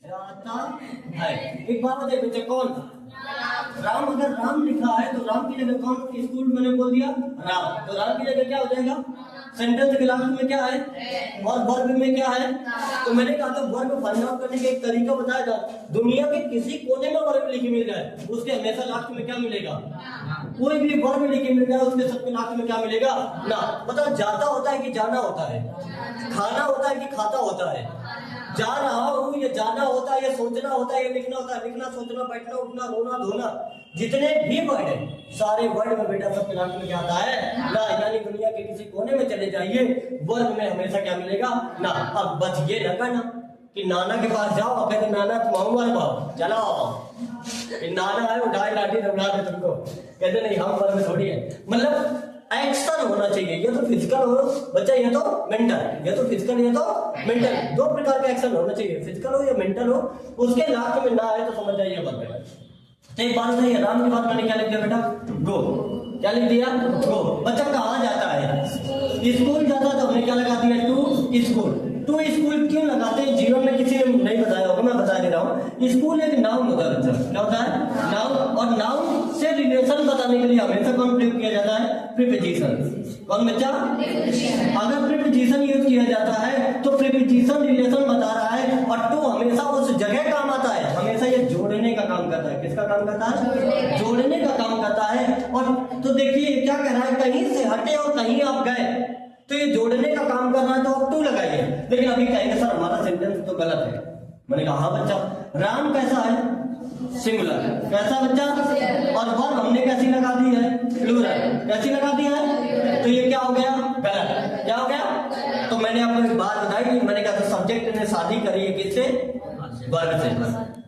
जाता है। एक बात बताइए बच्चे, कौन? राम। अगर राम लिखा है तो राम की जगह कौन स्कूल मैंने बोल दिया? राम। तो राम की जगह क्या हो जाएगा? सेंटेंस के लास्ट में क्या है? और वर्ब में क्या है? तो मैंने कहा था वर्ब फाइंड आउट करने का एक तरीका बताया था। दुनिया के किसी कोने में वर्ब लिखी मिल जाए, उसके हमेशा लास्ट में क्या मिलेगा? कोई भी वर्ब लिखी मिल जाए, उसके सबके लास्ट में क्या मिलेगा? ना। बताओ, जाता होता है कि जाना होता है? खाना होता है कि खाता होता है? जा रहा हूँ ये जाना होता है, ये सोचना होता है, ये लिखना होता है। लिखना, सोचना, बैठना, उठना, रोना, धोना, जितने भी वर्ड है सारे वर्ड में बेटा सबके लास्ट में क्या आता है? ना। यानी दुनिया के किसी कोने में चले जाइए, वर्ड में हमेशा क्या मिलेगा? ना। अब बच ये न करना कि नाना के पास जाओ और कहते नाना तुम आऊंगा भाव चलाओ, नाना है उठाए लाठी दबड़ा दे तुमको, कहते नहीं हम वर्ड में थोड़ी है। मतलब एक्शन होना चाहिए, ये तो फिजिकल हो बच्चा, ये तो मेंटल, ये तो फिजिकल, ये तो मेंटल। दो प्रकार का एक्शन होना चाहिए, फिजिकल हो या मेंटल हो। उसके लास्ट में ना आए तो समझ जाइए वर्ब है। तो एक बात नहीं है, राम के बाद मैंने क्या लिख दिया बेटा? गो। क्या लिख दिया? गो। बच्चा कहाँ जाता है? स्कूल जाता है तो हमने क्या लगा दिया? To school. टू स्कूल क्यों लगाते हैं? जीवन में किसी ने नहीं बताया होगा, मैं बता दे रहा हूँ। स्कूल एक नाउन होता है बच्चा। क्या होता है? नाउन। और नाउन से रिलेशन बताने के लिए हमेशा कौन प्रयोग किया जाता है? प्रीपोजिशन। कौन बच्चा? अगर प्रीपोजिशन यूज किया जाता है तो प्रीपोजिशन रिलेशन बता रहा है, और टू हमेशा उस जगह काम आता है, हमेशा ये जोड़ने का काम करता है। किसका काम करता है? जोड़ने का काम करता है। और तो देखिए क्या कह रहा है, कहीं से हटे और कहीं आप गए तो ये जोड़ने का काम कर रहा है, तो आप टू लगाइए। लेकिन अभी कहेंगे सर हमारा सेंटेंस तो गलत है। मैंने कहा हाँ बच्चा, राम कैसा है? सिंगुलर। कैसा बच्चा? और वर्ब हमने कैसी लगा दी है? प्लूरल। कैसी लगा दी है? तो ये क्या हो गया? गलत। क्या हो गया? तो मैंने आपको एक बात बताई, मैंने कहा था सब्जेक्ट ने शादी करी है किससे? वर्ग से।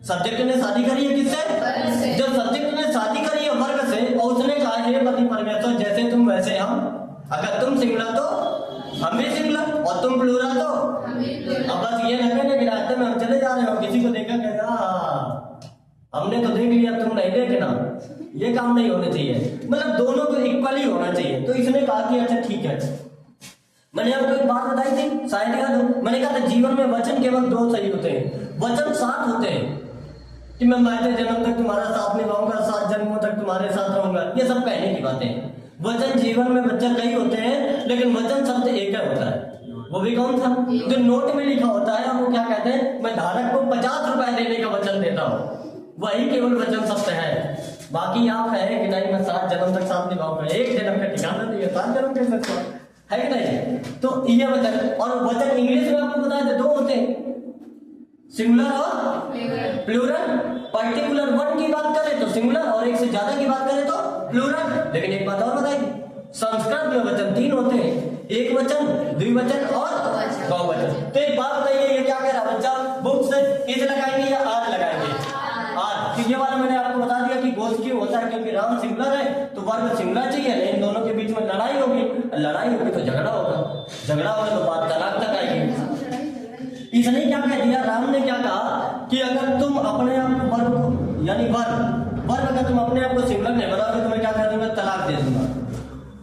सब्जेक्ट ने शादी करी है किससे? जब सब्जेक्ट ने शादी करी है वर्ग से, और उसने कहा हे पति परमेश्वर जैसे तुम वैसे हम। अगर तुम सिंगुलर तो हम भी सिंगुलर, और तुम प्लूरल तो अब बस ये न कहने कि रास्ते में हम चले जा रहे हो, किसी को देखा कहना हमने तो देख लिया तुम नहीं देखना, ये काम नहीं होना चाहिए। मतलब दोनों को इक्वली होना चाहिए। तो इसने कहा कि अच्छा ठीक है। मैंने आपको एक बात बताई थी, शायद याद हो, मैंने कहा था जीवन में वचन केवल दो सही होते हैं। वचन 7 होते हैं कि मैं मरते जन्म तक तुम्हारा साथ निभाऊंगा, 7 जन्मों तक तुम्हारे साथ रहूंगा, ये सब कहने की बातें। वचन जीवन में बच्चा कई होते हैं, लेकिन वचन शब्द एक ही होता है। वो भी कौन सा? जो नोट में लिखा होता है, और वो क्या कहते हैं, मैं धारक को 50 रुपए देने का वचन देता हूँ, वही केवल वचन शब्द है। बाकी आप कहें कि नहीं मैं 7 जन्म तक साथ निभाऊंगा, एक जन्म का ठिकाना नहीं है, 7 जन्म कैसे सकता है कि नहीं? तो ये वचन, और वचन इंग्लिश में आपको बताया था 2 होते हैं, सिंगुलर और प्लूरल। पर्टिकुलर वन की बात करें तो सिंगुलर, और एक से ज्यादा की बात करें तो प्लूरल। लेकिन एक बात और बताइए, संस्कृत में वचन 3 होते हैं, एक वचन, द्विवचन और बहुवचन। तो एक बात बताइए, ये क्या कह रहा बच्चा? बुक से इज लगाएंगे या आर लगाएंगे? आर। ये वाला मैंने आपको बता दिया कि गोल क्यों होता है, क्योंकि राम सिंगुलर है तो वर्ग सिंगुलर चाहिए। इन दोनों के बीच में लड़ाई होगी, लड़ाई होगी तो झगड़ा होगा, झगड़ा होगा तो बात तलाक तक आएगी। इसने क्या कह दिया, राम ने क्या कहा कि अगर तुम अपने आप को वर्ग यानी वर्ग अगर तुम अपने आप को सिंगुलर नहीं बनाओगे तो मैं क्या कर दूंगा? तलाक दे दूंगा।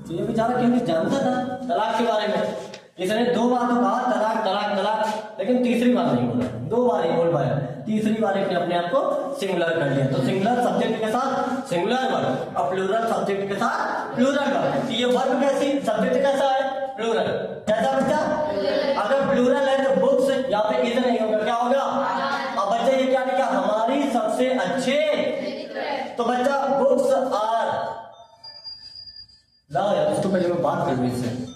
तो ये बेचारा क्योंकि जानता था तलाक के बारे में, इसने 2 बार तो कहा तलाक तलाक तलाक, लेकिन तीसरी बार नहीं बोला, 2 बार ही बोल पाया, तीसरी बार इसने अपने आप को सिंगुलर कर लिया। तो सिंगुलर सब्जेक्ट के साथ सिंगुलर वर्ब, और प्लूरल सब्जेक्ट के साथ प्लूरल वर्ब। ये वर्ब कैसी, सब्जेक्ट कैसा है? प्लूरल। कैसा बच्चा? अगर प्लूरल है तो बुक्स, यहाँ पे इज नहीं होगा, क्या होगा? अब बच्चे ये क्या लिखा? हमारी सबसे अच्छे, तो बच्चा बुक्स आर। लाओ यार, उसको पहले मैं बात कर लूं इससे।